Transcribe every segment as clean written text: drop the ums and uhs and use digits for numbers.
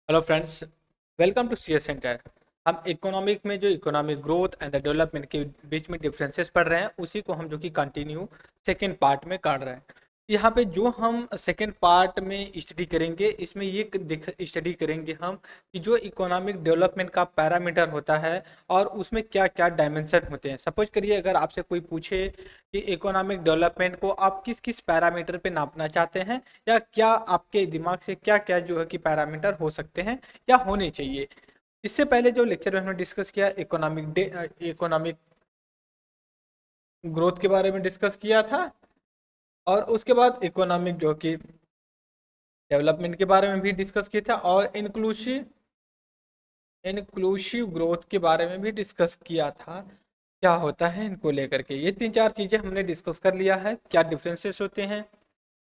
Hello friends, welcome to CS centre. हम economic में जो economic growth and the development के बीच में डिफरेंसेस पढ़ रहे हैं, उसी को हम जो कि कंटिन्यू सेकेंड पार्ट में कर रहे हैं। यहाँ पे जो हम सेकेंड पार्ट में स्टडी करेंगे, इसमें ये स्टडी करेंगे हम कि जो इकोनॉमिक डेवलपमेंट का पैरामीटर होता है और उसमें क्या क्या डायमेंशन होते हैं। सपोज करिए, अगर आपसे कोई पूछे कि इकोनॉमिक डेवलपमेंट को आप किस किस पैरामीटर पे नापना चाहते हैं, या क्या आपके दिमाग से क्या क्या जो है कि पैरामीटर हो सकते हैं या होने चाहिए। इससे पहले जो लेक्चर में हमने डिस्कस किया, इकोनॉमिक ग्रोथ के बारे में डिस्कस किया था, और उसके बाद इकोनॉमिक जो कि डेवलपमेंट के बारे में भी डिस्कस किया था, और इंक्लूसिव इंक्लूसिव ग्रोथ के बारे में भी डिस्कस किया था। क्या होता है इनको लेकर के, ये तीन चार चीजें हमने डिस्कस कर लिया है। क्या डिफरेंसेस होते हैं,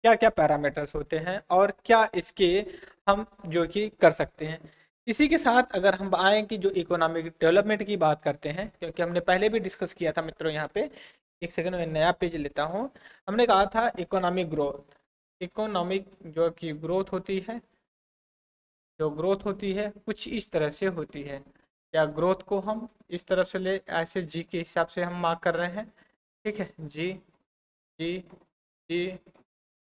क्या क्या पैरामीटर्स होते हैं, और क्या इसके हम जो कि कर सकते हैं। इसी के साथ अगर हम आए कि जो इकोनॉमिक डेवलपमेंट की बात करते हैं, क्योंकि हमने पहले भी डिस्कस किया था मित्रों। यहाँ पे एक सेकंड में नया पेज लेता हूँ। हमने कहा था इकोनॉमिक ग्रोथ, इकोनॉमिक जो कि ग्रोथ होती है, जो ग्रोथ होती है कुछ इस तरह से होती है। या ग्रोथ को हम इस तरफ से ले, ऐसे जी के हिसाब से हम मार्क कर रहे हैं। ठीक है, जी जी जी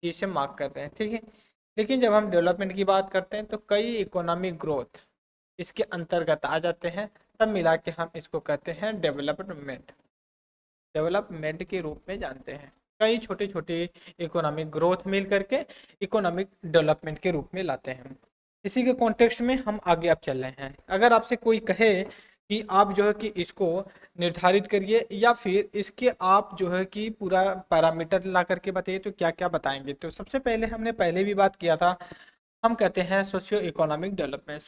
जी से मार्क कर रहे हैं। ठीक है, लेकिन जब हम डेवलपमेंट की बात करते हैं तो कई इकोनॉमिक ग्रोथ इसके अंतर्गत आ जाते हैं। तब मिला के हम इसको कहते हैं डेवलपमेंट, डेवलपमेंट के रूप में जानते हैं। कई छोटे छोटे इकोनॉमिक ग्रोथ मिल करके इकोनॉमिक डेवलपमेंट के रूप में लाते हैं। इसी के कॉन्टेक्स्ट में हम आगे अब चल रहे हैं। अगर आपसे कोई कहे कि आप जो है कि इसको निर्धारित करिए, या फिर इसके आप जो है कि पूरा पैरामीटर ला करके बताइए, तो क्या क्या बताएंगे। तो सबसे पहले हमने पहले भी बात किया था, हम कहते हैं socio economic development,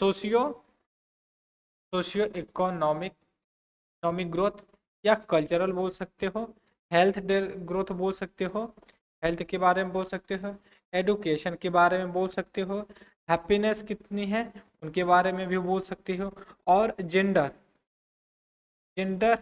socio economic economic growth, या कल्चरल बोल सकते हो, हेल्थ ग्रोथ बोल सकते हो, हेल्थ के बारे में बोल सकते हो, एडुकेशन के बारे में बोल सकते हो, हैप्पीनेस कितनी है उनके बारे में भी बोल सकते हो, और जेंडर जेंडर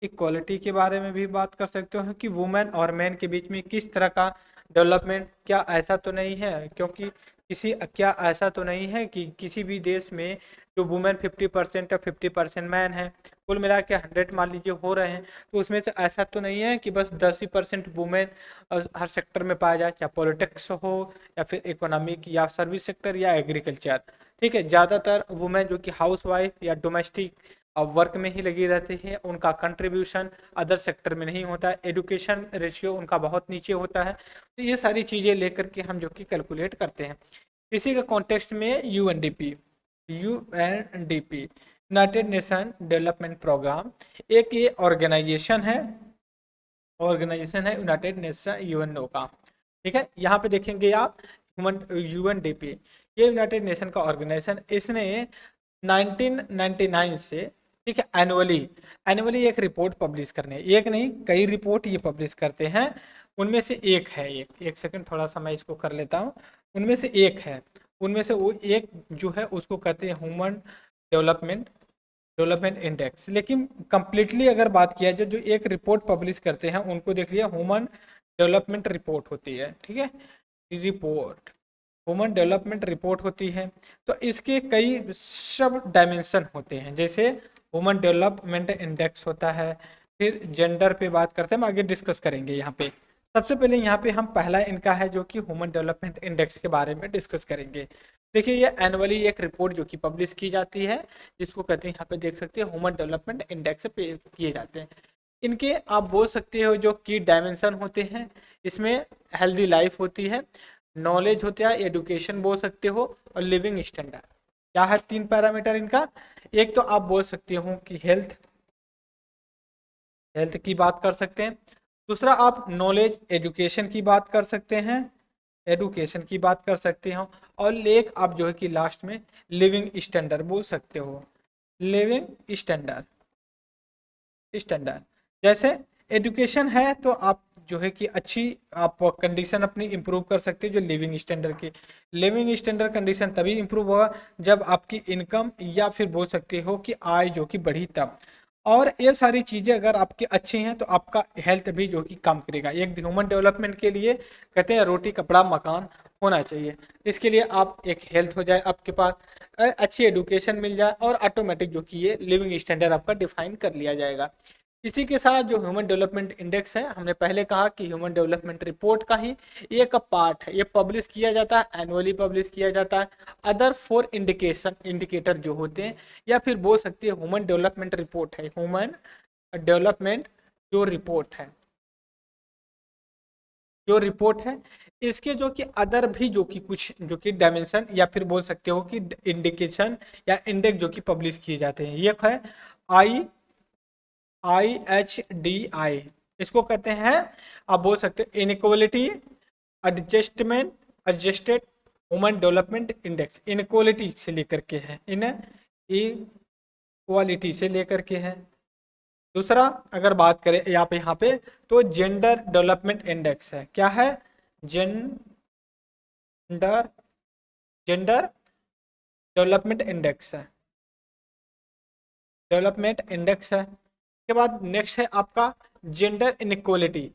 इक्वालिटी के बारे में भी बात कर सकते हो कि वुमेन और मैन के बीच में किस तरह का डेवलपमेंट। क्या ऐसा तो नहीं है, क्योंकि क्या ऐसा तो नहीं है कि किसी भी देश में जो वुमेन 50% और 50% मैन है, कुल मिला के 100 मान लीजिए हो रहे हैं, तो उसमें से ऐसा तो नहीं है कि बस 10% वुमेन हर सेक्टर में पाया जाए, चाहे पॉलिटिक्स हो या फिर इकोनॉमिक या सर्विस सेक्टर या एग्रीकल्चर। ठीक है, ज़्यादातर वुमेन जो कि हाउस वाइफ या डोमेस्टिक वर्क में ही लगी रहती है, उनका कंट्रीब्यूशन अदर सेक्टर में नहीं होता है, एडुकेशन रेशियो उनका बहुत नीचे होता है। तो ये सारी चीज़ें लेकर के हम जो कि कैलकुलेट करते हैं। इसी के कॉन्टेक्स्ट में UNDP united nation development programme, एक ये ऑर्गेनाइजेशन है यूनाइटेड नेशन यूएनओ का। ठीक है, यहाँ पे देखेंगे आप ह्यूमन यूएनडीपी, ये यूनाइटेड नेशन का ऑर्गेनाइजेशन, इसने 1999 से, ठीक है, एनुअली एनुअली एक रिपोर्ट पब्लिश करने, एक नहीं कई रिपोर्ट ये पब्लिश करते हैं। उनमें से एक है, एक सेकंड थोड़ा सा मैं इसको कर लेता हूँ। उनमें से एक है, उनमें से वो एक जो है उसको कहते हैं ह्यूमन डेवलपमेंट डेवलपमेंट इंडेक्स। लेकिन कंप्लीटली अगर बात किया जाए, जो एक रिपोर्ट पब्लिश करते हैं उनको देख लिया, ह्यूमन डेवलपमेंट रिपोर्ट होती है। ठीक है, रिपोर्ट ह्यूमन डेवलपमेंट रिपोर्ट होती है। तो इसके कई सब डायमेंशन होते हैं, जैसे ह्यूमन डेवलपमेंट इंडेक्स होता है। फिर जेंडर पे बात करते हैं, हम आगे डिस्कस करेंगे। यहाँ पे सबसे पहले यहाँ पे हम पहला इनका है जो कि ह्यूमन डेवलपमेंट इंडेक्स के बारे में डिस्कस करेंगे। देखिए, ये एनुअली एक रिपोर्ट जो कि पब्लिश की जाती है, जिसको कहते हैं, यहाँ पे देख सकते हैं, ह्यूमन डेवलपमेंट इंडेक्स पे किए जाते हैं। इनके आप बोल सकते हो जो की डायमेंशन होते हैं, इसमें हेल्दी लाइफ होती है, नॉलेज होता है, एडुकेशन बोल सकते हो, और लिविंग स्टैंडर्ड। क्या है तीन पैरामीटर इनका। एक तो आप बोल सकते हो कि हेल्थ, हेल्थ की बात कर सकते हैं। दूसरा आप नॉलेज एजुकेशन की बात कर सकते हैं, एडुकेशन की बात कर सकते हो। और एक आप जो है कि लास्ट में लिविंग स्टैंडर्ड बोल सकते हो, लिविंग स्टैंडर्ड। जैसे एजुकेशन है तो आप जो है कि अच्छी आप कंडीशन अपनी इंप्रूव कर सकते हो, जो लिविंग स्टैंडर्ड की, लिविंग स्टैंडर्ड कंडीशन तभी इंप्रूव होगा जब आपकी इनकम या फिर बोल सकते हो कि आय जो कि बढ़ी तब। और ये सारी चीज़ें अगर आपकी अच्छी हैं तो आपका हेल्थ भी जो कि काम करेगा। एक ह्यूमन डेवलपमेंट के लिए कहते हैं रोटी कपड़ा मकान, होना चाहिए। इसके लिए आप एक हेल्थ हो जाए आपके पास, अच्छी एडुकेशन मिल जाए, और ऑटोमेटिक जो कि ये लिविंग स्टैंडर्ड आपका डिफाइन कर लिया जाएगा। इसी के साथ जो ह्यूमन डेवलपमेंट इंडेक्स है, हमने पहले कहा कि ह्यूमन डेवलपमेंट रिपोर्ट का ही एक पार्ट है, ये पब्लिश किया जाता है, एनुअली पब्लिश किया जाता है। अदर 4 इंडिकेटर जो होते हैं, या फिर बोल सकते हैं ह्यूमन डेवलपमेंट रिपोर्ट है, ह्यूमन डेवलपमेंट जो रिपोर्ट है, जो रिपोर्ट है, इसके जो कि अदर भी जो कि कुछ जो कि डायमेंशन या फिर बोल सकते हो कि इंडिकेशन या इंडेक्स जो कि पब्लिश किए जाते हैं। ये है आई IHDI, इसको कहते हैं, आप बोल सकते हो inequality adjusted human development index. Inequality से लेकर के है, इनइक्वालिटी से लेकर के है। दूसरा अगर बात करें यहाँ पे तो जेंडर डेवलपमेंट इंडेक्स है। क्या है? जेंडर जेंडर डेवलपमेंट इंडेक्स है, डेवलपमेंट इंडेक्स है। के बाद नेक्स्ट है आपका जेंडर इनइक्वालिटी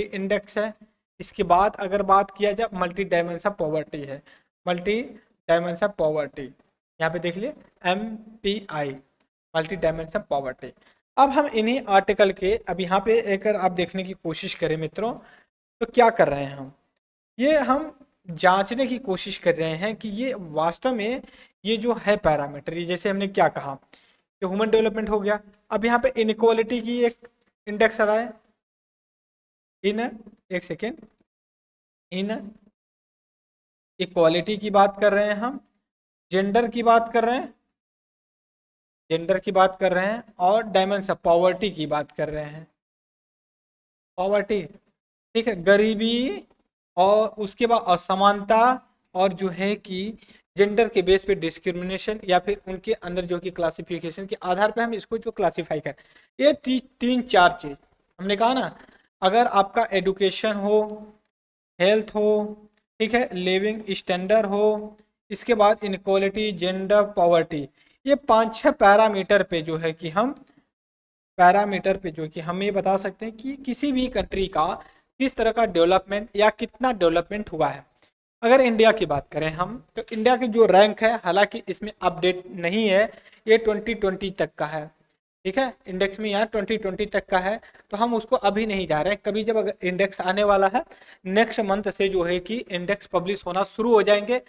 इंडेक्स है। इसके बाद अगर बात किया जाए मल्टी डायमेंशन पॉवर्टी है, मल्टी डायमेंशन पॉवर्टी, यहाँ पे देख लिए MPI, मल्टी डायमेंशन पॉवर्टी। अब हम इन्हीं आर्टिकल के अब यहाँ पे एक आप देखने की कोशिश करें मित्रों, तो क्या कर रहे हैं हम, ये हम जांचने की कोशिश कर रहे हैं कि ये वास्तव में ये जो है पैरामीटर, ये जैसे हमने क्या कहा कि ह्यूमन डेवलपमेंट हो गया। अब यहाँ पे इनइक्वालिटी की एक इंडेक्स आ रहा है, इन एक सेकेंड, इन इक्वालिटी की बात कर रहे हैं हम, जेंडर की बात कर रहे हैं, जेंडर की बात कर रहे हैं, और डायमेंशन पॉवर्टी की बात कर रहे हैं, पॉवर्टी, ठीक है, गरीबी, और उसके बाद असमानता, और जो है कि जेंडर के बेस पे डिस्क्रिमिनेशन, या फिर उनके अंदर जो कि क्लासिफिकेशन के आधार पे हम इसको जो क्लासिफाई करें। ये तीन चार चीज हमने कहा ना, अगर आपका एडुकेशन हो, हेल्थ हो, ठीक है, लिविंग स्टैंडर्ड हो, इसके बाद इनक्वालिटी, जेंडर, पॉवर्टी, ये 5-6 पैरामीटर पे जो है कि हम पैरामीटर पे जो कि हम ये बता सकते हैं कि किसी भी कंट्री का किस तरह का डेवलपमेंट या कितना डेवलपमेंट हुआ है। अगर इंडिया की बात करें हम, तो इंडिया की जो रैंक है, हालांकि इसमें अपडेट नहीं है, ये 2020 तक का है, ठीक है, इंडेक्स में यहाँ 2020 तक का है, तो हम उसको अभी नहीं जा रहे हैं। कभी जब अगर इंडेक्स आने वाला है, नेक्स्ट मंथ से जो है कि इंडेक्स पब्लिश होना शुरू हो जाएंगे,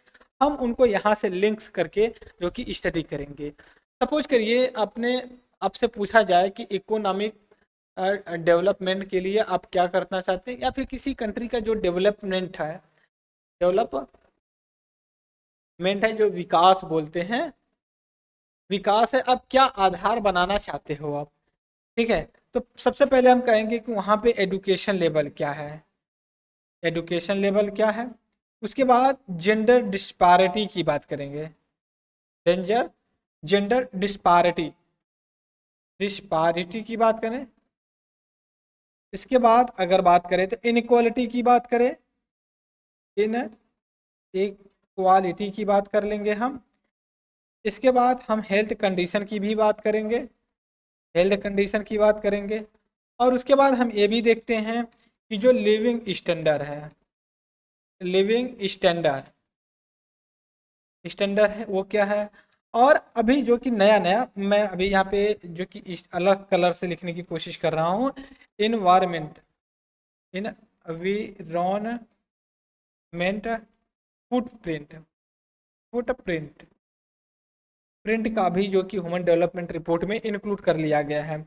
हम उनको यहाँ से लिंक्स करके जो कि स्टडी करेंगे। सपोज करिए अपने आपसे पूछा जाए कि इकोनॉमिक डेवलपमेंट के लिए आप क्या करना चाहते हैं, या फिर किसी कंट्री का जो डेवलपमेंट है, डेवलपमेंट है जो विकास बोलते हैं, विकास है, अब क्या आधार बनाना चाहते हो आप, ठीक है। तो सबसे पहले हम कहेंगे कि वहाँ पे एडुकेशन लेवल क्या है, एडुकेशन लेवल क्या है। उसके बाद जेंडर डिस्पैरिटी की बात करेंगे, डेंजर जेंडर डिस्पैरिटी, डिस्पैरिटी की बात करें। इसके बाद अगर बात करें तो इनइक्वालिटी की बात करें, इन इक्वालिटी की बात कर लेंगे हम। इसके बाद हम हेल्थ कंडीशन की भी बात करेंगे, हेल्थ कंडीशन की बात करेंगे। और उसके बाद हम ये भी देखते हैं कि जो लिविंग स्टैंडर्ड है, लिविंग स्टैंडर्ड है वो क्या है। और अभी जो कि नया नया मैं अभी यहाँ पे जो कि इस अलग कलर से लिखने की कोशिश कर रहा हूँ, इन्वायरमेंट, इनविरोनमेंट फुटप्रिंट, फुटप्रिंट प्रिंट का भी जो कि ह्यूमन डेवलपमेंट रिपोर्ट में इंक्लूड कर लिया गया है।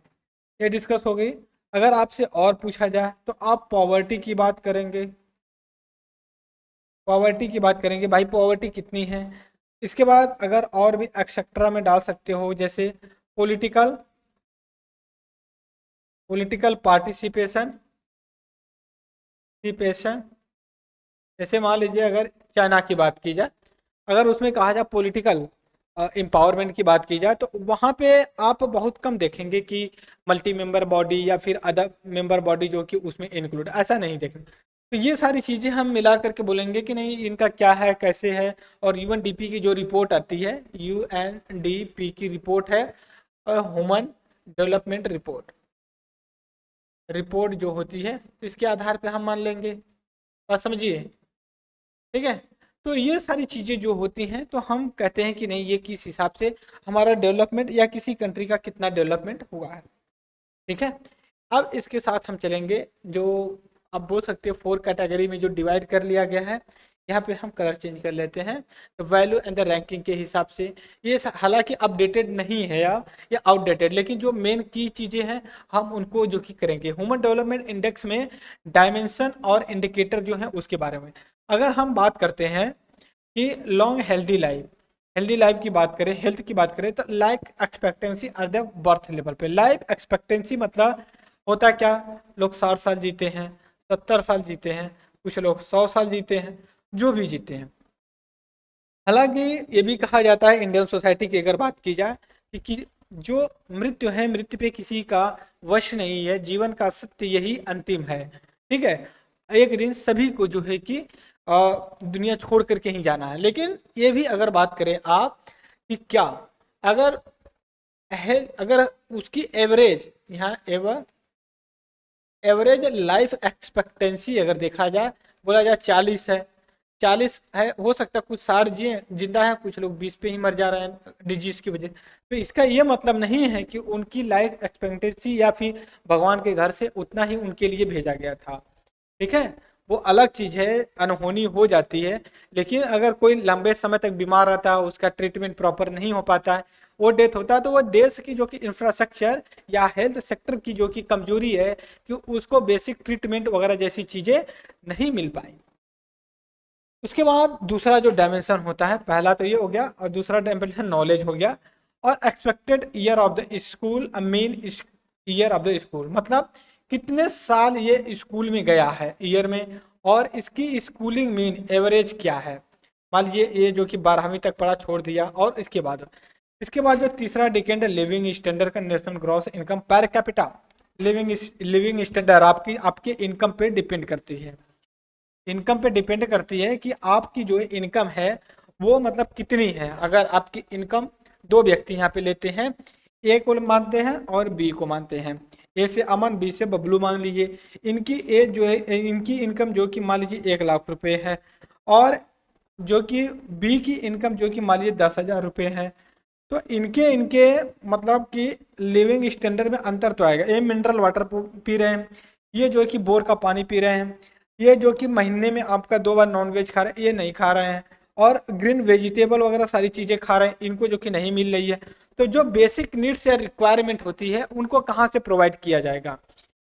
ये डिस्कस हो गई। अगर आपसे और पूछा जाए तो आप पॉवर्टी की बात करेंगे, पॉवर्टी की बात करेंगे, भाई पॉवर्टी कितनी है। इसके बाद अगर और भी एक्सेट्रा में डाल सकते हो, जैसे पॉलिटिकल पॉलिटिकल पार्टिसिपेशन पार्टिसिपेशन, जैसे मान लीजिए अगर चाइना की बात की जाए, अगर उसमें कहा जाए पॉलिटिकल एम्पावरमेंट की बात की जाए, तो वहाँ पे आप बहुत कम देखेंगे कि मल्टी मेंबर बॉडी या फिर अदर मेंबर बॉडी जो कि उसमें इंक्लूड, ऐसा नहीं देखेंगे। तो ये सारी चीज़ें हम मिला करके बोलेंगे कि नहीं इनका क्या है, कैसे है। और यूएनडीपी की जो रिपोर्ट आती है, यूएनडीपी की रिपोर्ट है, ह्यूमन डेवलपमेंट रिपोर्ट, रिपोर्ट जो होती है, तो इसके आधार पे हम मान लेंगे। बात समझिए। ठीक है। तो ये सारी चीज़ें जो होती हैं तो हम कहते हैं कि नहीं, ये किस हिसाब से हमारा डेवलपमेंट या किसी कंट्री का कितना डेवलपमेंट हुआ है। ठीक है। अब इसके साथ हम चलेंगे जो, अब बोल सकते हैं 4 कैटेगरी में जो डिवाइड कर लिया गया है। यहाँ पे हम कलर चेंज कर लेते हैं, तो वैल्यू एंड द रैंकिंग के हिसाब से। ये हालांकि अपडेटेड नहीं है या आउटडेटेड, लेकिन जो मेन की चीज़ें हैं हम उनको जो कि करेंगे। ह्यूमन डेवलपमेंट इंडेक्स में डायमेंशन और इंडिकेटर जो है उसके बारे में अगर हम बात करते हैं कि लॉन्ग हेल्दी लाइफ की बात करें, हेल्थ की बात करें, तो life expectancy are the birth level पे। लाइफ एक्सपेक्टेंसी मतलब होता क्या, लोग 60 साल जीते हैं, 70 साल जीते हैं, कुछ लोग 100 साल जीते हैं, जो भी जीते हैं। हालांकि ये भी कहा जाता है इंडियन सोसाइटी की अगर बात की जाए कि जो मृत्यु है, मृत्यु पे किसी का वश नहीं है, जीवन का सत्य यही अंतिम है। ठीक है, एक दिन सभी को जो है कि दुनिया छोड़ करके ही जाना है। लेकिन ये भी अगर बात करें आप कि क्या अगर अगर उसकी एवरेज, यहाँ एवरेज लाइफ एक्सपेक्टेंसी अगर देखा जाए, बोला जाए 40 है, 40 है, हो सकता है कुछ 60 जिंदा है, कुछ लोग 20 पे ही मर जा रहे हैं डिजीज की वजह से। तो इसका ये मतलब नहीं है कि उनकी लाइफ एक्सपेक्टेंसी या फिर भगवान के घर से उतना ही उनके लिए भेजा गया था। ठीक है, वो अलग चीज है, अनहोनी हो जाती है। लेकिन अगर कोई लंबे समय तक बीमार रहता है, उसका ट्रीटमेंट प्रॉपर नहीं हो पाता है, वो डेथ होता है, तो वो देश की जो कि इंफ्रास्ट्रक्चर या हेल्थ सेक्टर की जो कि कमजोरी है कि उसको बेसिक ट्रीटमेंट वगैरह जैसी चीजें नहीं मिल पाई। उसके बाद दूसरा जो डायमेंशन होता है, पहला तो ये हो गया, और दूसरा डायमेंशन नॉलेज हो गया। और expected year of the school, main year of the school मतलब कितने साल ये स्कूल में गया है ईयर में, और इसकी स्कूलिंग मीन एवरेज क्या है। मान लीजिए ये जो कि 12वीं तक पढ़ा छोड़ दिया, और इसके बाद जो तीसरा डिकेंड लिविंग स्टैंडर्ड का national gross income per capita. Living standard आपकी आपके इनकम पे डिपेंड करती है, इनकम पे डिपेंड करती है कि आपकी जो इनकम है वो मतलब कितनी है। अगर आपकी इनकम, दो व्यक्ति यहाँ पे लेते हैं, ए को मानते हैं और बी को मानते हैं, ए से अमन, बी से बबलू मान लीजिए। इनकी एज जो है, इनकी इनकम जो कि मान लीजिए 1 लाख रुपए है, और जो कि बी की इनकम जो कि मान लीजिए 10,000 रुपये है। तो इनके इनके मतलब कि लिविंग स्टैंडर्ड में अंतर तो आएगा। ये मिनरल वाटर पी रहे हैं, ये जो है कि बोर का पानी पी रहे हैं, ये जो कि महीने में आपका 2 बार नॉनवेज खा रहे हैं, ये नहीं खा रहे हैं, और ग्रीन वेजिटेबल वगैरह सारी चीज़ें खा रहे हैं, इनको जो कि नहीं मिल रही है। तो जो बेसिक नीड्स या रिक्वायरमेंट होती है उनको कहाँ से प्रोवाइड किया जाएगा,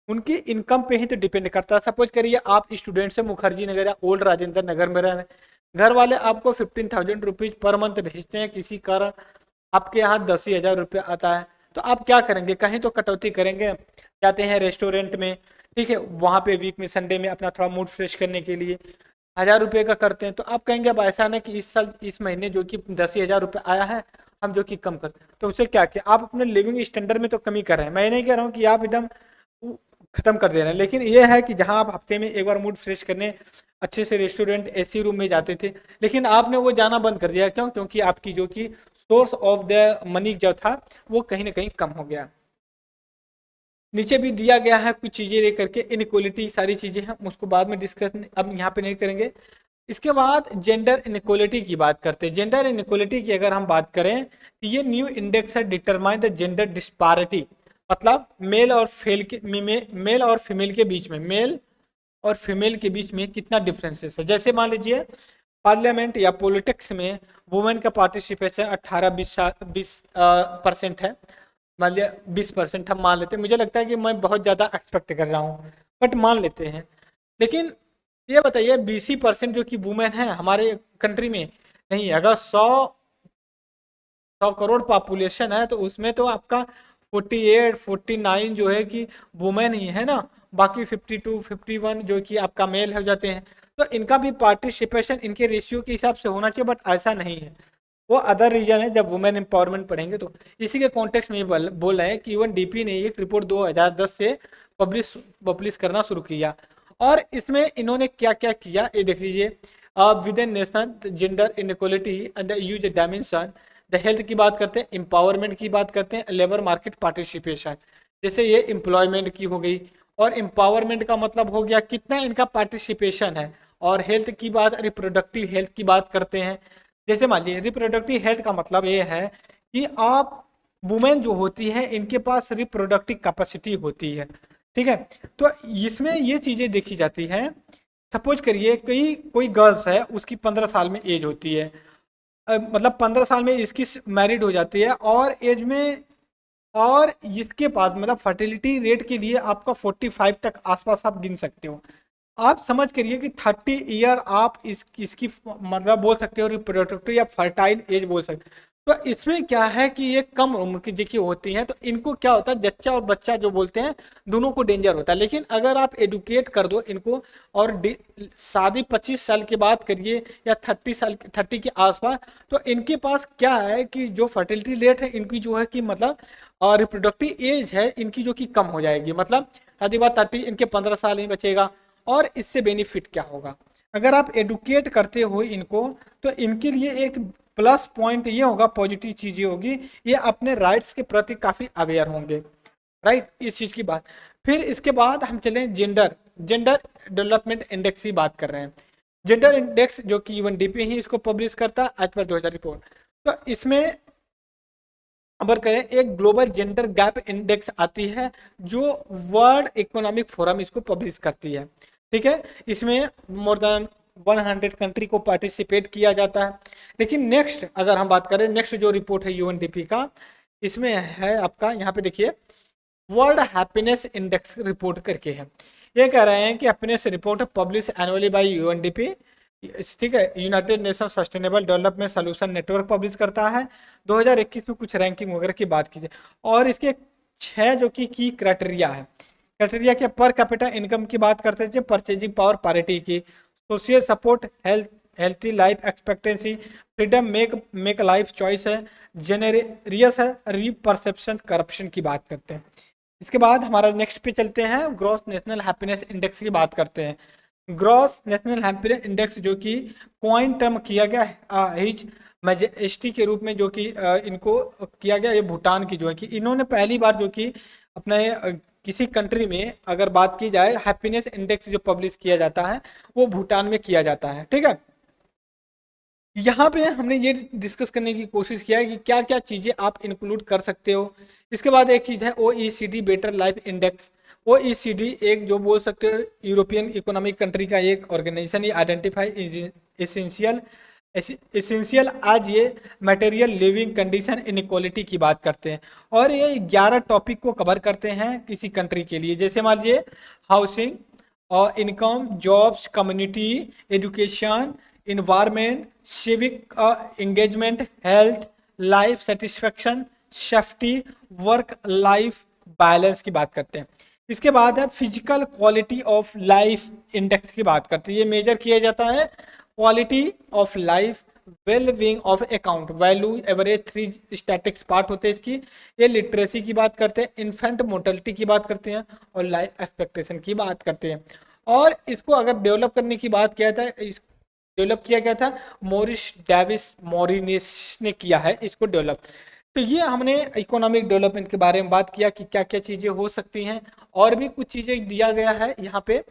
उनकी इनकम पे ही तो डिपेंड करता है। सपोज करिए आप स्टूडेंट से मुखर्जी नगर या ओल्ड राजेंद्र नगर में रह रहे हैं, घर वाले आपको 15,000 रुपीज पर मंथ भेजते हैं, किसी कारण आपके यहाँ 10,000 रुपये आता है, तो आप क्या करेंगे, कहीं तो कटौती करेंगे, जाते हैं रेस्टोरेंट में। ठीक है, वहाँ पे वीक में संडे में अपना थोड़ा मूड फ्रेश करने के लिए 1,000 रुपये का करते हैं। तो आप कहेंगे अब ऐसा ना कि इस साल इस महीने जो कि 10,000 रुपये आया है, हम जो कि कम कर, तो उसे क्या किया, आप अपने लिविंग स्टैंडर्ड में तो कमी कर रहे हैं। मैं नहीं कह रहा हूँ कि आप एकदम खत्म कर दे रहे हैं, लेकिन ये है कि जहां आप हफ्ते में एक बार मूड फ्रेश करने अच्छे से रेस्टोरेंट एसी रूम में जाते थे, लेकिन आपने वो जाना बंद कर दिया। क्यों? क्योंकि आपकी जो कि सोर्स ऑफ द मनी जो था वो कहीं ना कहीं कम हो गया। नीचे भी दिया गया है कुछ चीजें लेकर के, इनइक्वलिटी सारी चीजें हैं, उसको बाद में डिस्कस अब यहाँ पे नहीं करेंगे। इसके बाद जेंडर इनइक्वलिटी की बात करते हैं। जेंडर इनइक्वलिटी की अगर हम बात करें तो ये न्यू इंडेक्स है डिटरमाइन द जेंडर डिस्पारिटी, मतलब मेल और फीमेल के बीच में, मेल और फीमेल के बीच में कितना डिफरेंसेस है। जैसे मान लीजिए पार्लियामेंट या पॉलिटिक्स में वुमेन का पार्टिसिपेशन 18-20% है, मान लिया 20% हम मान लेते हैं। मुझे लगता है कि मैं बहुत ज़्यादा एक्सपेक्ट कर रहा हूँ, बट मान लेते हैं। लेकिन ये बताइए 20% जो कि वुमेन है हमारे कंट्री में, नहीं, अगर 100 करोड़ पॉपुलेशन है तो उसमें तो आपका 48-49 जो है कि वुमेन ही है ना, बाकी 52-51 जो कि आपका मेल हो जाते हैं। तो इनका भी पार्टिसिपेशन इनके रेशियो के हिसाब से होना चाहिए, बट ऐसा नहीं है। वो अदर रीजन है, जब वुमेन एम्पावरमेंट पढ़ेंगे तो। इसी के कॉन्टेक्स्ट में ये बोल रहे हैं कि इवन डीपी ने एक रिपोर्ट 2010 से पब्लिश करना शुरू किया, और इसमें इन्होंने क्या क्या किया ये देख लीजिए। With in nation gender inequality and the use dimension, the health की बात करते हैं, एम्पावरमेंट की बात करते हैं, लेबर मार्केट पार्टिसिपेशन, जैसे ये एम्प्लॉयमेंट की हो गई। और एम्पावरमेंट का मतलब हो गया कितना इनका पार्टिसिपेशन है, और हेल्थ की बात, रिप्रोडक्टिव हेल्थ की बात करते हैं। जैसे मान लीजिए रिप्रोडक्टिव हेल्थ का मतलब ये है कि आप वुमेन जो होती है इनके पास रिप्रोडक्टिव कैपेसिटी होती है, ठीक है। तो इसमें ये चीजें देखी जाती हैं। सपोज करिए कोई गर्ल्स है, उसकी 15 साल में एज होती है, मतलब 15 साल में इसकी मैरिड हो जाती है, और एज में, और इसके पास मतलब फर्टिलिटी रेट के लिए आपका 45 तक आसपास आप गिन सकते हो। आप समझ करिए कि 30 ईयर आप इसकी मतलब बोल सकते हो रिप्रोडक्टिव या फर्टाइल एज बोल सकते हो। तो इसमें क्या है कि ये कम उम्र की देखिए होती हैं, तो इनको क्या होता है, जच्चा और बच्चा जो बोलते हैं दोनों को डेंजर होता है। लेकिन अगर आप एडुकेट कर दो इनको और शादी 25 साल के बाद करिए या 30 साल 30 के आसपास, तो इनके पास क्या है कि जो फर्टिलिटी रेट है इनकी जो है कि मतलब और रिप्रोडक्टिव एज है इनकी जो कि कम हो जाएगी। मतलब शादी बाद 30, इनके 15 साल ही बचेगा। और इससे बेनिफिट क्या होगा, अगर आप एडुकेट करते हो इनको, तो इनके लिए एक प्लस पॉइंट ये होगा, पॉजिटिव चीजें होगी, ये अपने राइट्स के प्रति काफी अवेयर होंगे, राइट, इस चीज की बात। फिर इसके बाद हम चलें जेंडर जेंडर डेवलपमेंट इंडेक्स की बात कर रहे हैं। जेंडर इंडेक्स जो कि यूएनडीपी ही इसको पब्लिश करता है एज पर 2000 रिपोर्ट। तो इसमें अगर करें एक ग्लोबल जेंडर गैप इंडेक्स आती है जो वर्ल्ड इकोनॉमिक फोरम इसको पब्लिश करती है, ठीक है। इसमें मोर देन 100 कंट्री को पार्टिसिपेट किया जाता है। लेकिन नेक्स्ट अगर हम बात करें, नेक्स्ट जो रिपोर्ट है यूएनडीपी का, इसमें है आपका यहाँ पे देखिए वर्ल्ड हैप्पीनेस इंडेक्स रिपोर्ट करके है। ये कह रहे हैं कि happiness report publish annually bye UNDP, ठीक है, United nation sustainable development solution network publish करता है। 2021 में कुछ रैंकिंग वगैरह की बात कीजिए, और इसके 6 जो कि की क्राइटेरिया है। क्राइटेरिया के पर कैपिटा इनकम की बात करते हैं, परचेजिंग पावर पैरिटी की, social support, healthy life expectancy, freedom make life choice है, जेनेरियस है, रीपरसेप्शन करप्शन की बात करते हैं। इसके बाद हमारा नेक्स्ट पे चलते हैं, ग्रॉस नेशनल हैप्पीनेस इंडेक्स की बात करते हैं। ग्रॉस नेशनल हैप्पीनेस इंडेक्स जो कि कॉइन टर्म किया गया हिज मैजेस्टी के रूप में, जो कि इनको किया गया, ये भूटान की जो है कि इन्होंने पहली बार जो कि अपने किसी कंट्री में अगर बात की जाए हैप्पीनेस इंडेक्स जो पब्लिश किया जाता है वो भूटान में किया जाता है, ठीक है। यहाँ पे हमने ये डिस्कस करने की कोशिश किया है कि क्या क्या चीज़ें आप इंक्लूड कर सकते हो। इसके बाद एक चीज़ है OECD better life index. OECD एक जो बोल सकते हो यूरोपियन इकोनॉमिक कंट्री का एक ऑर्गेनाइजेशन, ये आइडेंटिफाई इसेंशियल इसेंशियल आज ये मटेरियल लिविंग कंडीशन इनइक्वालिटी की बात करते हैं, और ये 11 टॉपिक को कवर करते हैं किसी कंट्री के लिए। जैसे मान लीजिए हाउसिंग और income, jobs, community, education, environment, civic engagement, health, life satisfaction, safety, work life balance की बात करते हैं। इसके बाद है physical quality of life index की बात करते हैं। ये मेजर किया जाता है quality of life, well being of account, value, average, 3 statics part होते हैं इसकी। ये लिटरेसी की बात करते हैं, इन्फेंट मोर्टेलिटी की बात करते हैं, और लाइफ एक्सपेक्टेशन की बात करते हैं। और इसको अगर डेवलप करने की बात किया था, इस डेवलप किया गया था मॉरिस डेविस मॉरिनिस ने किया है इसको डेवलप। तो ये हमने इकोनॉमिक डेवलपमेंट के बारे में बात किया कि क्या क्या चीज़ें हो सकती हैं, और भी कुछ चीज़ें दिया गया है यहाँ पे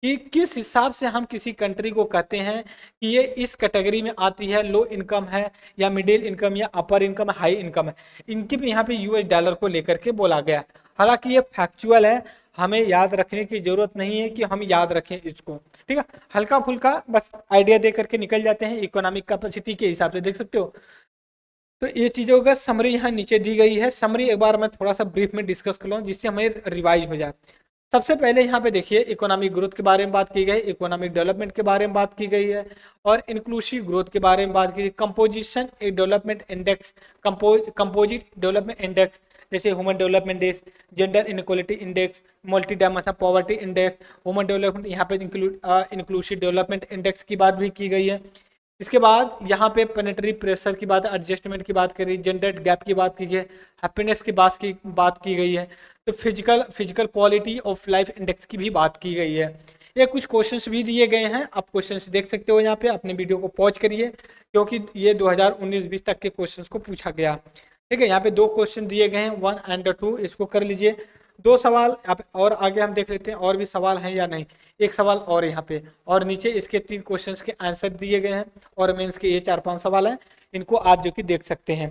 कि किस हिसाब से हम किसी कंट्री को कहते हैं कि ये इस कैटेगरी में आती है, लो इनकम है या मिडिल इनकम या अपर इनकम, हाई इनकम है। इनके भी यहाँ पे यूएस डॉलर को लेकर के बोला गया। हालांकि ये फैक्चुअल है, हमें याद रखने की जरूरत नहीं है कि हम याद रखें इसको, ठीक है। हल्का फुल्का बस आइडिया दे करके निकल जाते हैं, इकोनॉमिक कैपेसिटी के हिसाब से देख सकते हो। तो ये चीज़ों का समरी यहाँ नीचे दी गई है। समरी एक बार मैं थोड़ा सा ब्रीफ में डिस्कस कर लूँ जिससे हमें रिवाइज हो जाए। सबसे पहले यहाँ पे देखिए इकोनॉमिक ग्रोथ के बारे में बात की गई, इकोनॉमिक डेवलपमेंट के बारे में बात की गई है, और इंक्लूसिव ग्रोथ के बारे में बात की गई। कंपोजिशन एक development index, composite development index, जैसे human development index, gender inequality index, multi dimensional poverty index, human development, यहाँ पे इंक्लूसिव डेवलपमेंट इंडेक्स की बात भी की गई है। इसके बाद यहाँ पे पेनेटरी प्रेशर की बात, एडजस्टमेंट की बात करी, जेंडर गैप की बात की है, हैप्पीनेस की बात की गई है। तो physical quality of life index की भी बात की गई है। ये कुछ क्वेश्चंस भी दिए गए हैं, आप क्वेश्चंस देख सकते हो यहाँ पे, अपने वीडियो को पॉज करिए क्योंकि ये 2019-20 तक के क्वेश्चंस को पूछा गया। ठीक है, यहाँ पे 2 क्वेश्चन दिए गए हैं, 1 और 2, इसको कर लीजिए। दो सवाल आप और आगे हम देख लेते हैं और भी सवाल हैं या नहीं। एक सवाल और यहाँ पे, और नीचे इसके 3 क्वेश्चंस के आंसर दिए गए हैं, और मेंस के ये 4-5 सवाल हैं, इनको आप जो कि देख सकते हैं।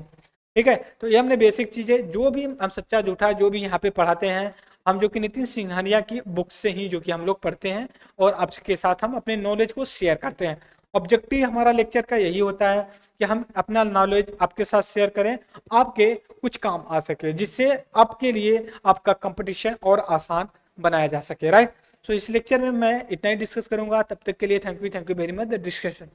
ठीक है, तो ये हमने बेसिक चीजें जो भी हम सच्चा झूठा जो भी यहाँ पे पढ़ाते हैं, हम जो कि नितिन सिंघानिया की बुक से ही जो कि हम लोग पढ़ते हैं, और आपके साथ हम अपने नॉलेज को शेयर करते हैं। ऑब्जेक्टिव हमारा लेक्चर का यही होता है कि हम अपना नॉलेज आपके साथ शेयर करें, आपके कुछ काम आ सके, जिससे आपके लिए आपका कंपटीशन और आसान बनाया जा सके, राइट। सो इस लेक्चर में मैं इतना ही डिस्कस करूंगा। तब तक के लिए thank you very much the discussion.